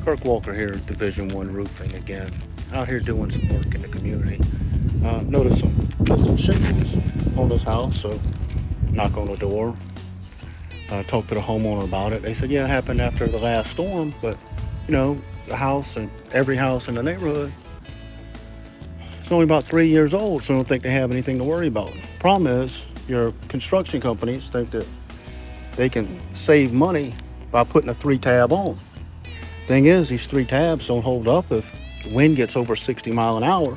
Kirk Walker here, Division One Roofing again. Out here doing some work in the community. Noticed some missing shingles on this house, so knock on the door. Talked to the homeowner about it. They said, yeah, it happened after the last storm, but the house and every house in the neighborhood, it's only about 3 years old, so I don't think they have anything to worry about. Problem is, your construction companies think that they can save money by putting a 3-tab on. Thing is, these 3 tabs don't hold up if the wind gets over 60 mile an hour.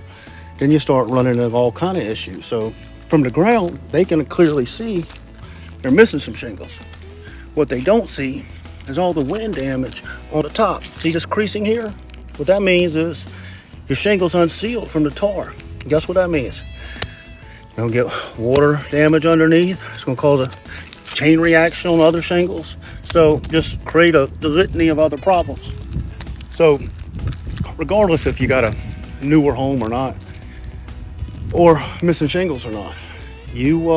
Then you start running into all kind of issues. So from the ground, they can clearly see they're missing some shingles. What they don't see is all the wind damage on the top. See this creasing here? What that means is your shingle's unsealed from the tar. Guess what that means? You're gonna get water damage underneath. It's gonna cause a chain reaction on other shingles. So just create the litany of other problems. So regardless if you got a newer home or not, or missing shingles or not, you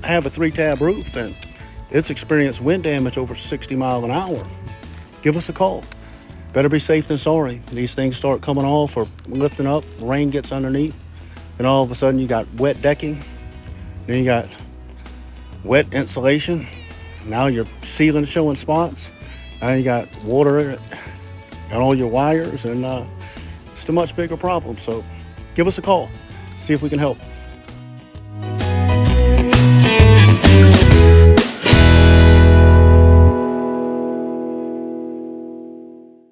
have a 3-tab roof and it's experienced wind damage over 60 mile an hour, give us a call. Better be safe than sorry. These things start coming off or lifting up, rain gets underneath, and all of a sudden you got wet decking, then you got wet insulation, now your ceiling showing spots, now you got water on all your wires, and it's a much bigger problem. So give us a call, see if we can help.